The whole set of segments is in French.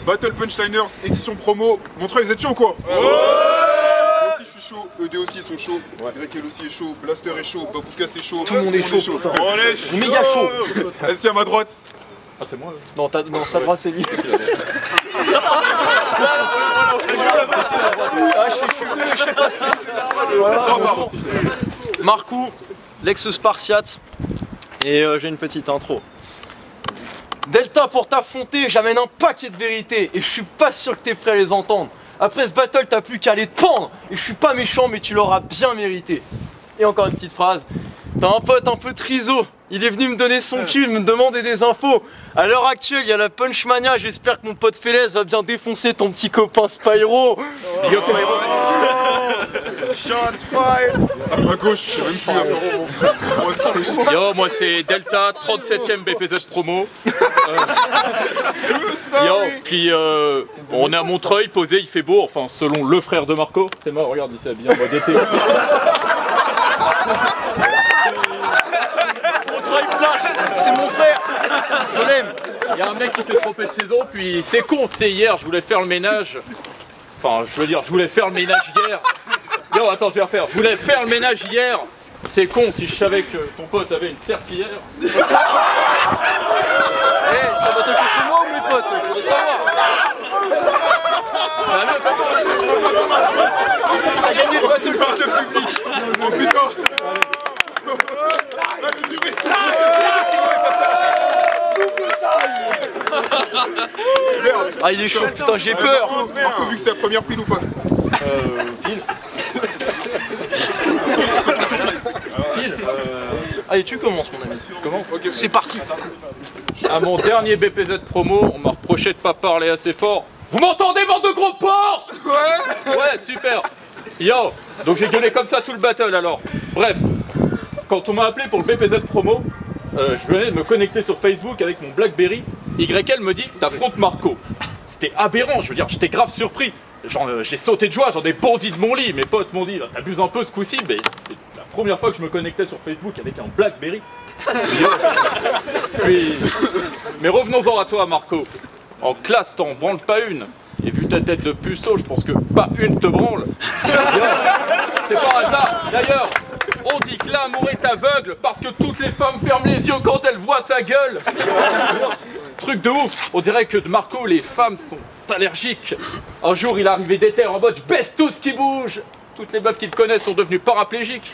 Battle Punchliners, édition promo. Montreuil, vous êtes chaud quoi? Ouais. Moi aussi je suis chaud, ED aussi ils sont chauds, Grekel aussi est chaud, Blaster est chaud, Babouka c'est chaud. Tout le monde est chaud, putain. On est méga chaud. MC à ma droite. Ah c'est moi là. Non, sa droite c'est lui. Je sais pas ce que... Marcou, l'ex-spartiate. Et j'ai une petite intro. Delta, pour t'affronter, j'amène un paquet de vérités et je suis pas sûr que t'es prêt à les entendre. Après ce battle, t'as plus qu'à les te pendre et je suis pas méchant, mais tu l'auras bien mérité. Et encore une petite phrase. T'as un pote un peu triso, il est venu me donner son cul, me demander des infos. À l'heure actuelle, il y a la Punchmania, j'espère que mon pote Félès va bien défoncer ton petit copain Spyro. Yo Spyro. Shots fired. À gauche, je sais même plus la faire. Yo, moi c'est Delta, 37ème BPZ promo. Yo, puis on est à Montreuil, posé, il fait beau, enfin selon le frère de Marco. T'es mort, regarde, il s'est habillé en mode été. C'est mon frère. Je l'aime. Il y a un mec qui s'est trompé de saison, puis c'est con, tu sais, hier je voulais faire le ménage. Enfin, je veux dire, je voulais faire le ménage hier. Yo, attends, je vais refaire. Je voulais faire le ménage hier. C'est con si je savais que ton pote avait une serpillière. Eh, ça va te faire moi ou mes potes? Il faut le savoir. Ça va, T'as gagné le battle contre le public. Oh putain. Ah, il est chaud, putain, j'ai peur. Marco, vu que c'est la première pile ou face? Pile. Allez, tu commences, mon ami. je commence. Ok, C'est parti. À mon dernier BPZ promo, on m'a reproché de pas parler assez fort. Vous m'entendez, bande de gros porcs? Ouais, super. Yo, donc j'ai gueulé comme ça tout le battle alors. Bref, quand on m'a appelé pour le BPZ promo, je venais de me connecter sur Facebook avec mon Blackberry. YL me dit, t'affrontes Marco. C'était aberrant, je veux dire, j'étais grave surpris. J'ai sauté de joie, j'en ai bondi de mon lit. Mes potes m'ont dit, t'abuses un peu ce coup-ci, mais c'est la première fois que je me connectais sur Facebook avec un Blackberry. Mais revenons-en à toi, Marco. En classe, t'en branles pas une. Et vu ta tête de puceau, je pense que pas une te branle. C'est pas hasard. D'ailleurs, on dit que l'amour est aveugle parce que toutes les femmes ferment les yeux quand elles voient sa gueule. Truc de ouf. On dirait que de Marco, les femmes sont allergiques. Un jour, il est arrivé d'éther en mode « Je baisse tout ce qui bouge !» Toutes les meufs qu'il connaît sont devenues paraplégiques.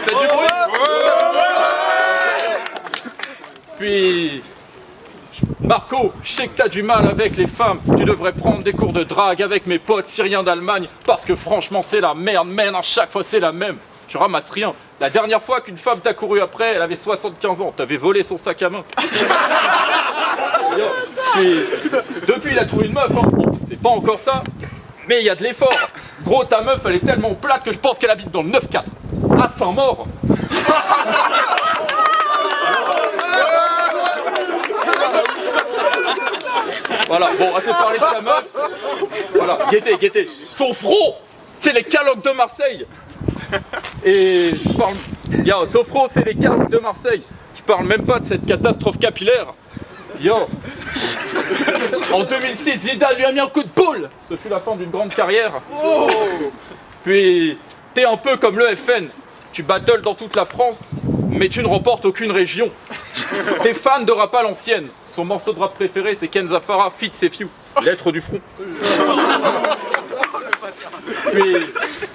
Faites du bruit. Puis... Marco, je sais que t'as du mal avec les femmes, tu devrais prendre des cours de drague avec mes potes syriens d'Allemagne, parce que franchement c'est la merde, man, à chaque fois c'est la même. Tu ramasses rien. La dernière fois qu'une femme t'a couru après, elle avait 75 ans, t'avais volé son sac à main. Puis, depuis il a trouvé une meuf, hein. Bon, c'est pas encore ça, mais il y a de l'effort. Gros, ta meuf elle est tellement plate que je pense qu'elle habite dans le 9-4, à Saint-Maur. Voilà, bon, assez parlé de sa meuf. Voilà, guettez. Son front, c'est les calocs de Marseille. Et je parle... Yo, Sofro, c'est les calocs de Marseille. Je parle même pas de cette catastrophe capillaire. Yo. En 2006, Zidane lui a mis un coup de boule. Ce fut la fin d'une grande carrière. Puis, t'es un peu comme le FN. Tu battles dans toute la France, mais tu ne remportes aucune région. T'es fan de rap à l'ancienne. Son morceau de rap préféré, c'est Kenza Farah, Fit C'est Few, lettre du front. Puis,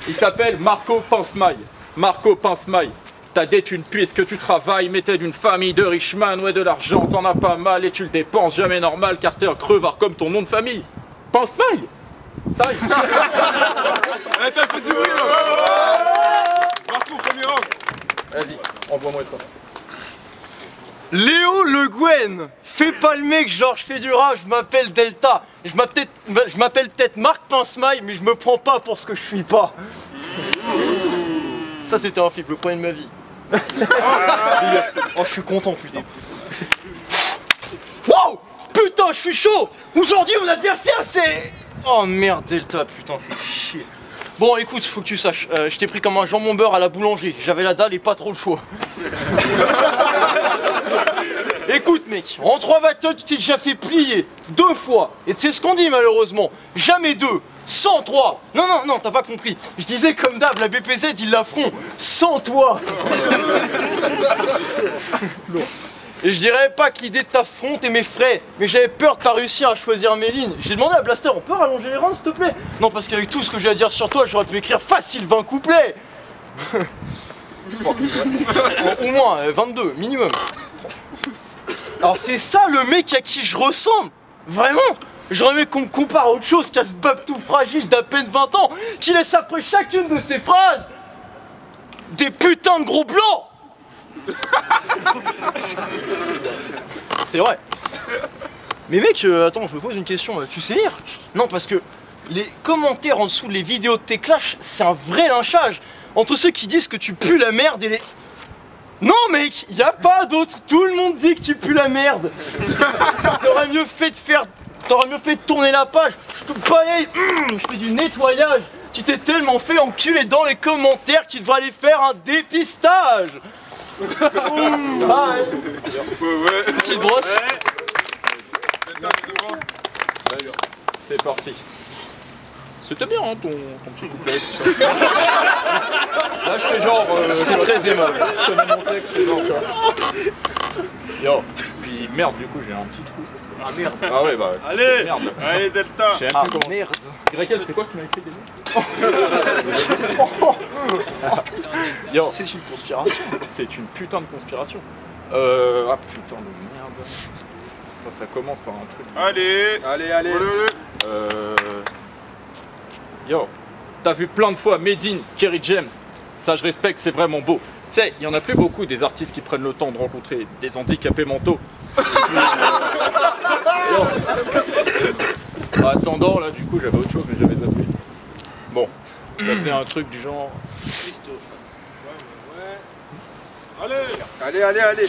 il s'appelle Marco Pincemaille. Marco Pincemaille. Ta dette une puisque tu travailles, mais t'es d'une famille de richman, ouais de l'argent t'en as pas mal et tu le dépenses jamais normal car t'es un crevard comme ton nom de famille. Pincemaille. Taille. T'as fait du bruit là. Marco, premier round. Vas-y, envoie-moi ça. Léo Le Guen, fais pas le mec genre je fais du rap, je m'appelle Delta. Je m'appelle peut-être Marc Pincemaille, mais je me prends pas pour ce que je suis pas. Ça c'était un flip, le premier de ma vie. Oh, je suis content, putain. Wow! Putain, je suis chaud! Aujourd'hui, mon adversaire, c'est... Oh merde, Delta, putain, fais chier. Bon, écoute, faut que tu saches, je t'ai pris comme un jambon beurre à la boulangerie. J'avais la dalle et pas trop le choix. Écoute mec, en 3 battles tu t'es déjà fait plier 2 fois. Et tu sais ce qu'on dit malheureusement, jamais 2, 103. Non, t'as pas compris. Je disais comme d'hab, la BPZ ils la feront sans toi. Et je dirais pas que l'idée de t'affronter m'effraie, mais j'avais peur de pas réussir à choisir mes lignes. J'ai demandé à Blaster, on peut rallonger les rounds s'il te plaît? Non, parce qu'avec tout ce que j'ai à dire sur toi, j'aurais pu écrire facile 20 couplets. Au moins 22 minimum. Alors c'est ça le mec à qui je ressemble. Vraiment. J'aurais aimé qu'on me compare à autre chose qu'à ce bab tout fragile d'à peine 20 ans qui laisse après chacune de ses phrases des putains de gros blancs. C'est vrai. Mais mec, attends, je me pose une question. Tu sais lire? Non, parce que les commentaires en dessous les vidéos de tes clashs, c'est un vrai lynchage. Entre ceux qui disent que tu pues la merde et les... Non mec, y a pas d'autre. Tout le monde dit que tu pues la merde. T'aurais mieux fait de tourner la page. Je te balaye, je fais du nettoyage. Tu t'es tellement fait enculer dans les commentaires que tu devrais aller faire un dépistage. Ah, ouais. Petite brosse. C'est parti. C'était bien hein, ton petit couplet. Tout ça. Là je fais genre... c'est très aimable. Je te mets mon texte, je fais genre, tu vois. Yo, puis merde du coup j'ai un petit trou. Ah merde. Ah ouais bah... Allez, merde. allez Delta. Ah merde. Grekel, c'était quoi que tu m'avais écrit déjà? C'est une conspiration. C'est une putain de conspiration. Ah putain de merde. Ça commence par un truc. Allez. Yo, t'as vu plein de fois Made in Kerry James. Ça je respecte, c'est vraiment beau. Tu sais, il y en a plus beaucoup des artistes qui prennent le temps de rencontrer des handicapés mentaux. En attendant, là, du coup, j'avais autre chose, mais j'avais zappé. Bon, ça faisait un truc du genre... Christo. Ouais. Allez.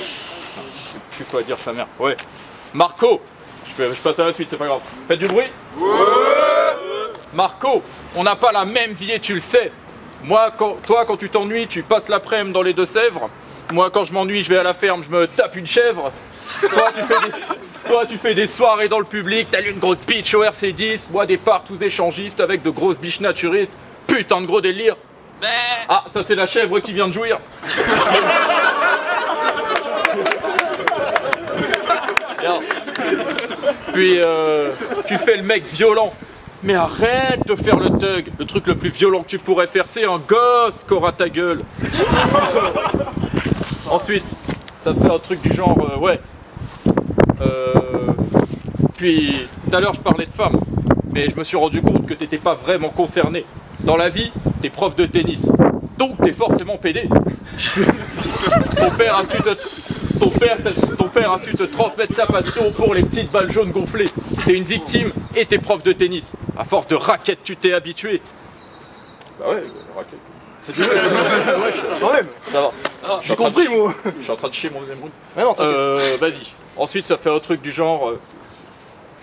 Je sais quoi dire sa mère. Ouais. Marco, je passe à la suite, c'est pas grave. Faites du bruit. Ouais. Marco, on n'a pas la même vie et tu le sais. Moi, toi, quand tu t'ennuies, tu passes l'après-midi dans les Deux-Sèvres. Moi, quand je m'ennuie, je vais à la ferme, je me tape une chèvre. Toi, tu fais des soirées dans le public, t'as une grosse bitch au RC10, moi des partous échangistes avec de grosses biches naturistes. Putain de gros délire. Ah, ça c'est la chèvre qui vient de jouir. Puis, tu fais le mec violent. Mais arrête de faire le thug. Le truc le plus violent que tu pourrais faire, c'est un gosse qu'aura ta gueule. Ensuite, ça fait un truc du genre, ouais. Puis, tout à l'heure, je parlais de femmes. Mais je me suis rendu compte que t'étais pas vraiment concerné. Dans la vie, t'es prof de tennis. Donc, t'es forcément pédé. Ton père a su te transmettre sa passion pour les petites balles jaunes gonflées. T'es une victime et t'es prof de tennis. À force de raquettes, tu t'es habitué. Bah ouais, raquettes. C'est du Quand même. Ça va. J'ai compris, moi. Je suis en train de chier mon deuxième round. Ouais, non, t'inquiète. Vas-y. Ensuite, ça fait un truc du genre...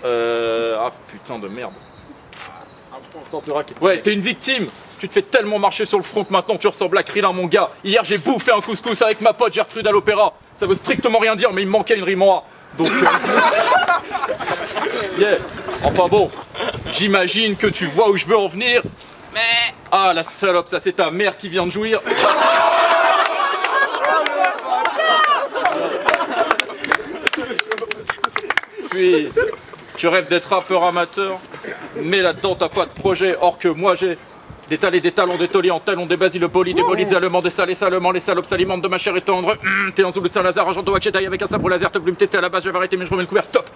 Ah putain de merde. Ouais, t'es une victime. Tu te fais tellement marcher sur le front que maintenant tu ressembles à Krillin, mon gars. Hier, j'ai bouffé un couscous avec ma pote Gertrude à l'opéra. Ça veut strictement rien dire, mais il me manquait une rime en A. Donc... yeah. Enfin bon, j'imagine que tu vois où je veux en venir. Mais... Ah, la salope, ça c'est ta mère qui vient de jouir. Puis, tu rêves d'être rappeur amateur, mais là-dedans t'as pas de projet, or que moi j'ai des talents, des tauliers en talons, des basiles polis, des bolides allemands, des salés salements, les salopes s'alimentent de ma chair et tendre. T'es un zoulou de Saint-Lazare, argent de Wakchetaï avec un sabre laser, t'as voulu me tester à la base, je vais arrêter mais je remets le couvert, stop.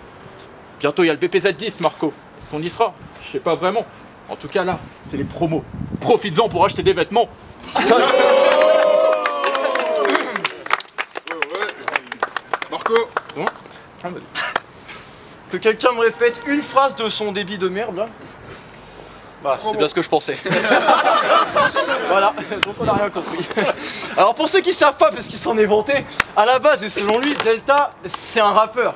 Bientôt il y a le BPZ10, Marco. Est-ce qu'on y sera? Je sais pas vraiment. En tout cas là, c'est les promos. Profites-en pour acheter des vêtements. Marco. Que quelqu'un me répète une phrase de son débit de merde là. Bah, c'est bien ce que je pensais. Voilà, donc on n'a rien compris. Alors pour ceux qui savent pas, parce qu'il s'en est vanté, à la base et selon lui, Delta, c'est un rappeur.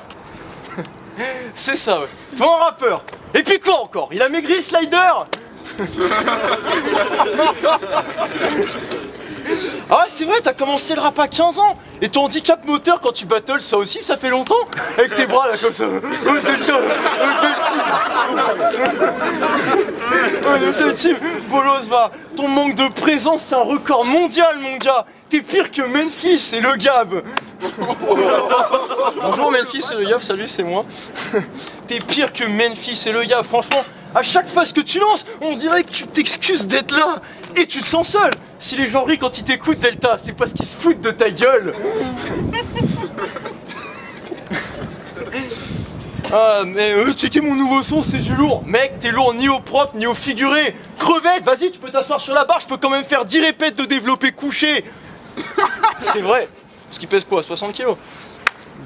C'est ça, ouais. Toi un rappeur. Et puis quoi encore? Il a maigri, Slider. Ah ouais, c'est vrai, t'as commencé le rap à 15 ans. Et ton handicap moteur quand tu battles, ça aussi, ça fait longtemps? Avec tes bras là comme ça. Le team, Bolos va. Ton manque de présence, c'est un record mondial, mon gars. T'es pire que Memphis et le Gab. Bonjour Memphis et le Gab, salut, c'est moi. T'es pire que Memphis et le Gab, franchement. À chaque phase que tu lances, on dirait que tu t'excuses d'être là. Et tu te sens seul. Si les gens rient quand ils t'écoutent, Delta, c'est parce qu'ils se foutent de ta gueule. Ah, mais checker mon nouveau son, c'est du lourd. Mec, t'es lourd ni au propre ni au figuré. Crevette, vas-y, tu peux t'asseoir sur la barre, je peux quand même faire 10 répètes de développé couché. C'est vrai. Ce qui pèse quoi, 60 kilos?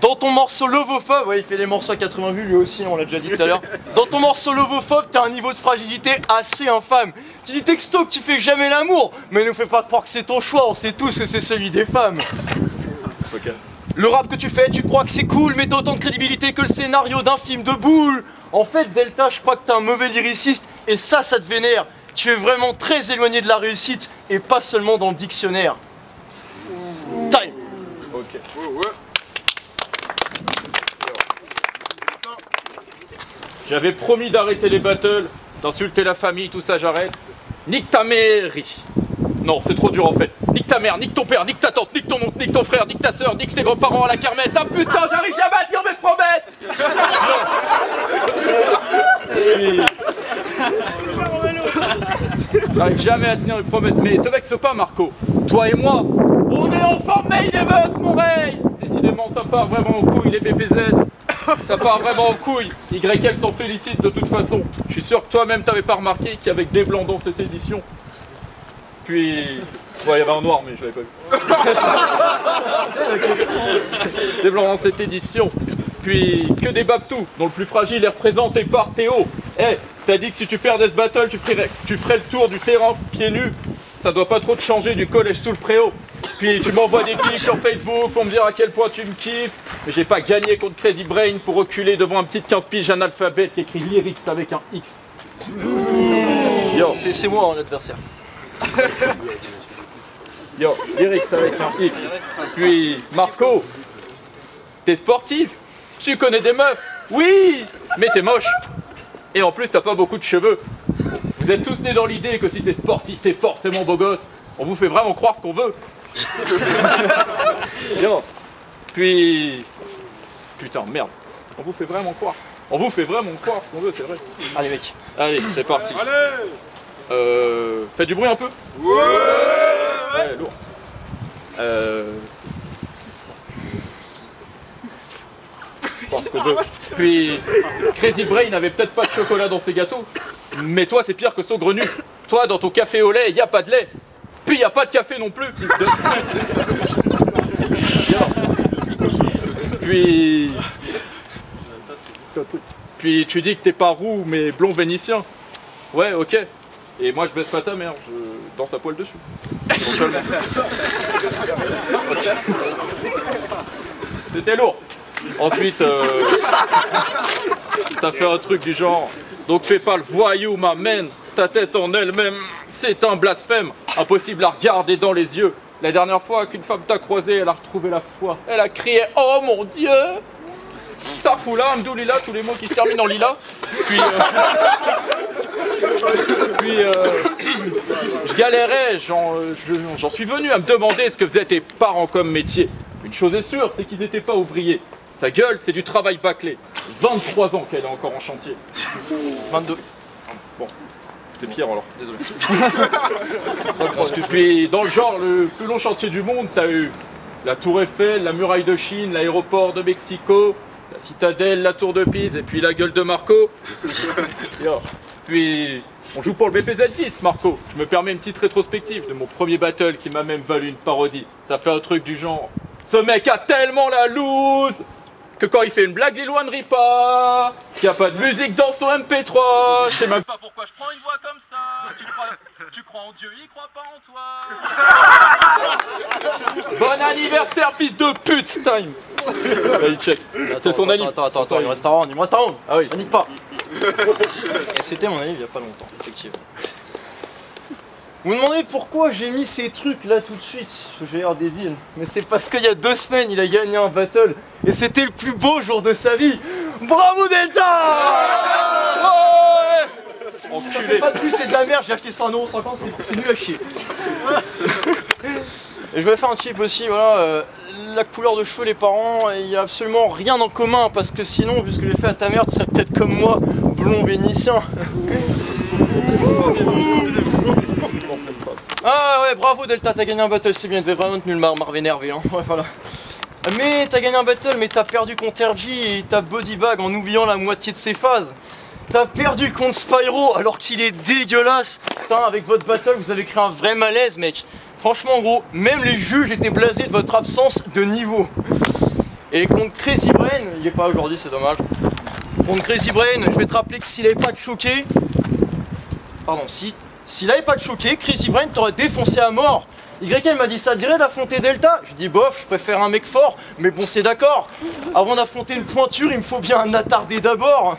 Dans ton morceau Lovophobe, ouais, il fait des morceaux à 80 vues lui aussi, on l'a déjà dit tout à l'heure. Dans ton morceau Lovophobe, t'as un niveau de fragilité assez infâme. Tu dis texto que tu fais jamais l'amour, mais ne fais pas croire que c'est ton choix, on sait tous que c'est celui des femmes. Okay. Le rap que tu fais, tu crois que c'est cool, mais t'as autant de crédibilité que le scénario d'un film de boule. En fait, Delta, je crois que t'es un mauvais lyriciste, et ça te vénère. Tu es vraiment très éloigné de la réussite, et pas seulement dans le dictionnaire. Time. Ok. Ouais. J'avais promis d'arrêter les battles, d'insulter la famille, tout ça j'arrête. Nique ta mère. Non, c'est trop dur en fait. Nique ta mère, nique ton père, nique ta tante, nique ton oncle, nique ton frère, nique ta soeur, nique tes grands-parents à la kermesse. Ah putain, j'arrive jamais à tenir mes promesses. J'arrive jamais à tenir mes promesses. Mais te vexe pas, Marco. Toi et moi, on est en forme main event, mon rey. Décidément, ça part vraiment en couille, les BPZ. Ça part vraiment en couille. YL s'en félicite de toute façon. Je suis sûr que toi-même t'avais pas remarqué qu'avec des blancs dans cette édition. Puis... ouais, il y avait un noir, mais je l'avais pas vu. Des blancs dans cette édition. Puis que des Babtou, dont le plus fragile est représenté par Théo. Eh, t'as dit que si tu perdais ce battle, tu ferais le tour du terrain pieds nus. Ça doit pas trop te changer du collège sous le préau. Puis tu m'envoies des clics sur Facebook pour me dire à quel point tu me kiffes. Mais j'ai pas gagné contre Crazy Brain pour reculer devant un petit 15 piges analphabète qui écrit lyrics avec un X. Yo, c'est moi l'adversaire. Yo, lyrics avec un X. Puis Marco, t'es sportif, tu connais des meufs. Oui, mais t'es moche. Et en plus t'as pas beaucoup de cheveux. Vous êtes tous nés dans l'idée que si t'es sportif, t'es forcément beau gosse. On vous fait vraiment croire ce qu'on veut. Yo. Puis... putain, merde. On vous fait vraiment croire ce qu'on veut, c'est vrai. Allez mec. Allez, c'est parti. Faites du bruit un peu. Ouais, lourd. Parce qu'on veut. Puis, Crazy Brain n'avait peut-être pas de chocolat dans ses gâteaux, mais toi c'est pire que saugrenu. Toi dans ton café au lait, y a pas de lait. Puis y a pas de café non plus, fils de... Puis tu dis que t'es pas roux mais blond vénitien. Ouais, ok. Et moi je baisse pas ta mère, je danse à poil dessus. C'était lourd. Ensuite, ça fait un truc du genre. Donc fais pas le voyou, ma man. Ta tête en elle-même, c'est un blasphème. Impossible à regarder dans les yeux. La dernière fois qu'une femme t'a croisé, elle a retrouvé la foi. Elle a crié « Oh mon Dieu !» Starfoula, Amdoulila, tous les mots qui se terminent en lila. Puis, je galérais, j'en suis venu à me demander ce que faisaient tes parents comme métier. Une chose est sûre, c'est qu'ils n'étaient pas ouvriers. Sa gueule, c'est du travail bâclé. 23 ans qu'elle est encore en chantier. 22. Bon, c'est pire alors, désolé. Parce que puis, dans le genre, le plus long chantier du monde, t'as eu la Tour Eiffel, la Muraille de Chine, l'aéroport de Mexico, la Citadelle, la Tour de Pise, et puis la gueule de Marco. Puis, on joue pour le BPZ 10, Marco. Je me permets une petite rétrospective de mon premier battle qui m'a même valu une parodie. Ça fait un truc du genre... Ce mec a tellement la loose que quand il fait une blague, Lil One rit pas. Qu'il n'y a pas de musique dans son MP3. Je sais même pas pourquoi je prends une voix comme ça. Tu crois en Dieu, il croit pas en toi. Bon anniversaire, fils de pute, time. Allez, check. C'est son anniv. Attends, il me reste un round, Ah oui. Ça nique pas. Et c'était mon anniv il y a pas longtemps, effectivement. Vous me demandez pourquoi j'ai mis ces trucs là tout de suite. J'ai l'air débile. Mais c'est parce qu'il y a 2 semaines, il a gagné un battle. Et c'était le plus beau jour de sa vie. Bravo Delta! Oh, ouais. Enculé. Pas de plus, c'est de la merde. J'ai acheté ça à 1,50€, c'est nul à chier. Et je vais faire un tip aussi, voilà. La couleur de cheveux, les parents, il n'y a absolument rien en commun. Parce que sinon, vu ce que j'ai fait à ta mère, tu serais peut-être comme moi, blond vénitien. Ah ouais, bravo Delta, t'as gagné un battle, c'est bien, il devait vraiment te nul m'avoir énervé, hein. Ouais, voilà. Mais t'as gagné un battle, mais t'as perdu contre RG et t'as bodybag en oubliant la moitié de ses phases. T'as perdu contre Spyro alors qu'il est dégueulasse. Putain, avec votre battle, vous avez créé un vrai malaise, mec. Franchement, gros, même les juges étaient blasés de votre absence de niveau. Et contre Crazy Brain, il est pas aujourd'hui, c'est dommage. Contre Crazy Brain, je vais te rappeler que s'il avait pas de choqué... Pardon, s'il avait pas de choqué, Crazy Brain t'aurait défoncé à mort. YL m'a dit ça dirait d'affronter Delta. Je dis bof, je préfère un mec fort, mais bon c'est d'accord. Avant d'affronter une pointure, il me faut bien un attardé d'abord.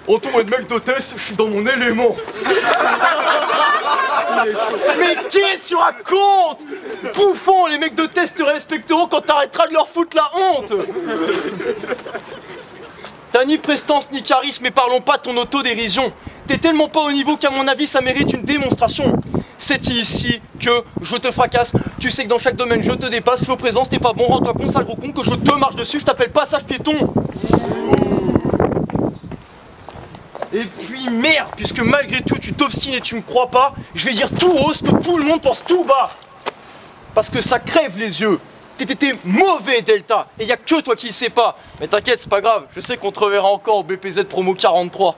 Autant être mec d'hôtesse, je suis dans mon élément. Mais qu'est-ce que tu racontes? Bouffon, les mecs de test te respecteront quand t'arrêteras de leur foutre la honte. T'as ni prestance ni charisme, mais parlons pas de ton autodérision. T'es tellement pas au niveau qu'à mon avis ça mérite une démonstration. C'est ici que je te fracasse. Tu sais que dans chaque domaine je te dépasse. Fais présence, t'es pas bon, rends-toi compte, sale gros con, que je te marche dessus, je t'appelle passage piéton. Et puis merde, puisque malgré tout tu t'obstines et tu me crois pas, je vais dire tout haut ce que tout le monde pense tout bas. Parce que ça crève les yeux. T'étais mauvais Delta, et y a que toi qui le sais pas. Mais t'inquiète, c'est pas grave, je sais qu'on te reverra encore au BPZ promo 43.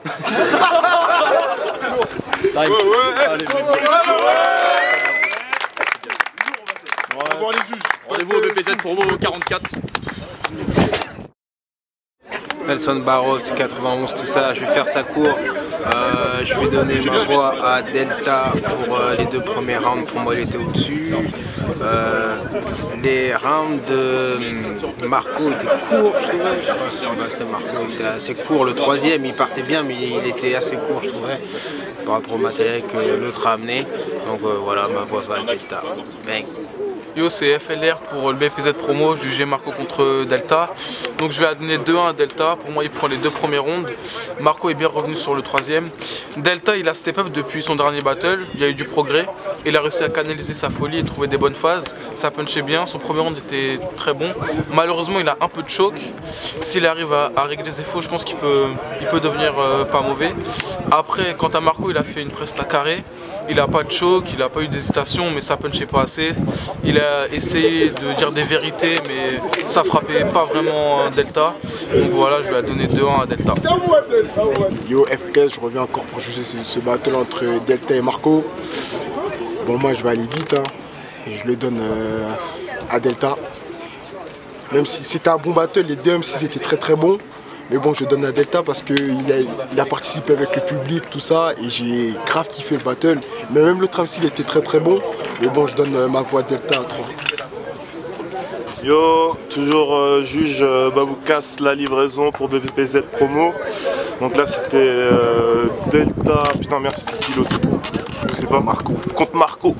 Allez, On va voir les juges. Rendez-vous au BPZ promo 44. Nelson Barros, 91, tout ça, je vais faire sa cour. Je vais donner ma voix à Delta pour les 2 premiers rounds, pour moi il était au-dessus. Les rounds de Marco étaient courts, je trouvais. Je sais pas si c'était Marco, il était assez court. Le 3e il partait bien, mais il était assez court, je trouvais, par rapport au matériel que l'autre a amené. Donc voilà, ma voix va à Delta. Bang. Yo, c'est FLR pour le BPZ promo, jugé Marco contre Delta. Donc je vais donner 2-1 à Delta. Pour moi, il prend les 2 premiers rounds. Marco est bien revenu sur le 3e. Delta, il a step up depuis son dernier battle. Il y a eu du progrès. Il a réussi à canaliser sa folie et trouver des bonnes phases. Ça punchait bien. Son premier round était très bon. Malheureusement, il a un peu de choc. S'il arrive à régler ses défauts, je pense qu'il peut devenir pas mauvais. Après, quant à Marco, il a fait une presta carrée. Il n'a pas de choc, il n'a pas eu d'hésitation, mais ça punchait pas assez. Il a essayé de dire des vérités, mais ça frappait pas vraiment Delta. Donc voilà, je vais la donner 2-1 à Delta. Yo, FK, je reviens encore pour juger ce battle entre Delta et Marco. Bon, moi je vais aller vite, hein. Je le donne à Delta. Même si c'était un bon battle, les deux M6 étaient très bons. Mais bon, je donne à Delta parce qu'il a participé avec le public, tout ça, et j'ai grave kiffé le battle. Mais même l'autre MC, il était très bon. Mais bon, je donne ma voix à Delta à 3. Yo, toujours juge Baboukas, la livraison pour BPZ promo. Donc là, c'était Delta. Putain, merci, c'est qui l'autre? Je sais pas, Marco. Contre Marco.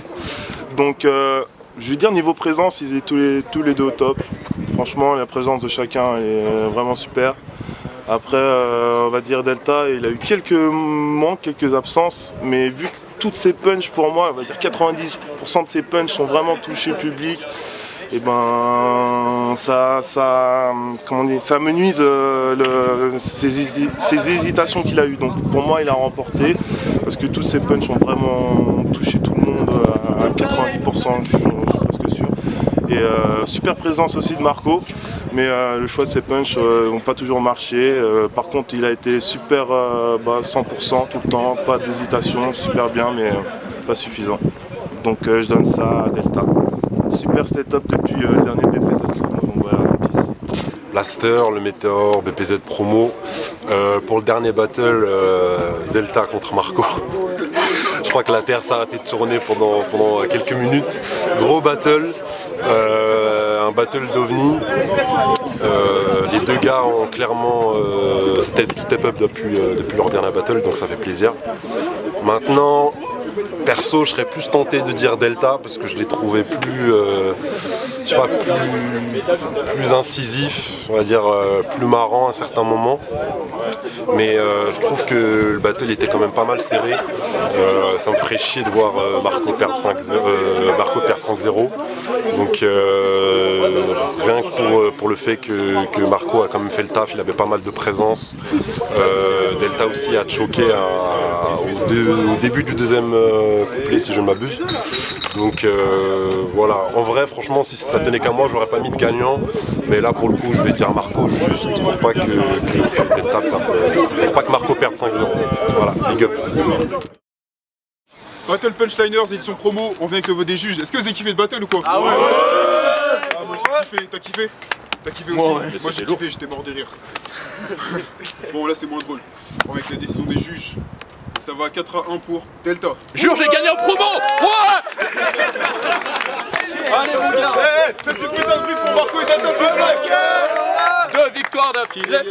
Donc, je vais dire, niveau présence, ils étaient tous les deux au top. Franchement, la présence de chacun est vraiment super. Après, on va dire Delta, il a eu quelques manques, quelques absences, mais vu que toutes ses punches, pour moi, on va dire 90% de ses punches sont vraiment touchés le public, et ben ça amenuise ses hésitations qu'il a eues. Donc pour moi, il a remporté, parce que toutes ses punches ont vraiment touché tout le monde à 90%, je suis presque sûr. Et super présence aussi de Marco, mais le choix de ses punches n'ont pas toujours marché. Par contre, il a été super 100% tout le temps, pas d'hésitation, super bien, mais pas suffisant. Donc je donne ça à Delta. Super setup depuis le dernier BPZ. Donc voilà, peace. Blaster, le Météor, BPZ promo. Pour le dernier battle, Delta contre Marco. Je crois que la Terre s'est arrêtée de tourner pendant quelques minutes. Gros battle. un battle d'OVNI. Les deux gars ont clairement step up depuis leur dernier battle, donc ça fait plaisir. Maintenant, perso, je serais plus tenté de dire Delta parce que je l'ai trouvé plus, je sais pas, plus incisif, on va dire plus marrant à certains moments. Mais je trouve que le battle était quand même pas mal serré. Ça me ferait chier de voir Marco perdre 5-0. Donc rien que pour le fait que Marco a quand même fait le taf, il avait pas mal de présence. Delta aussi a choqué au début du deuxième couplet si je ne m'abuse. Donc voilà, en vrai franchement si ça tenait qu'à moi j'aurais pas mis de gagnant. Mais là pour le coup je vais dire Marco juste pour pas que Delta pour pas que Marco perde 5-0. Voilà, big up. Battle Punchliners, édition promo, on vient avec des juges. Est-ce que vous avez kiffé le battle ou quoi? Ah ouais. Ah moi j'ai kiffé, t'as kiffé? T'as kiffé aussi? Moi j'ai kiffé, j'étais mort de rire. Bon là c'est moins drôle. On va avec la décision des juges. Ça va 4-1 pour Delta. Jure, j'ai gagné en promo. Ouais. Allez mon gars. Faites du putain de bruit pour Marco et Delta, s'il vous plaît. 2 victoires d'affilée.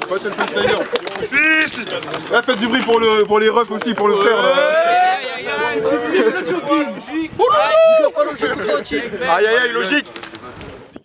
Battle Punchliners. Si. Faites du bruit pour les refs aussi, pour le frère. Aïe aïe aïe, logique.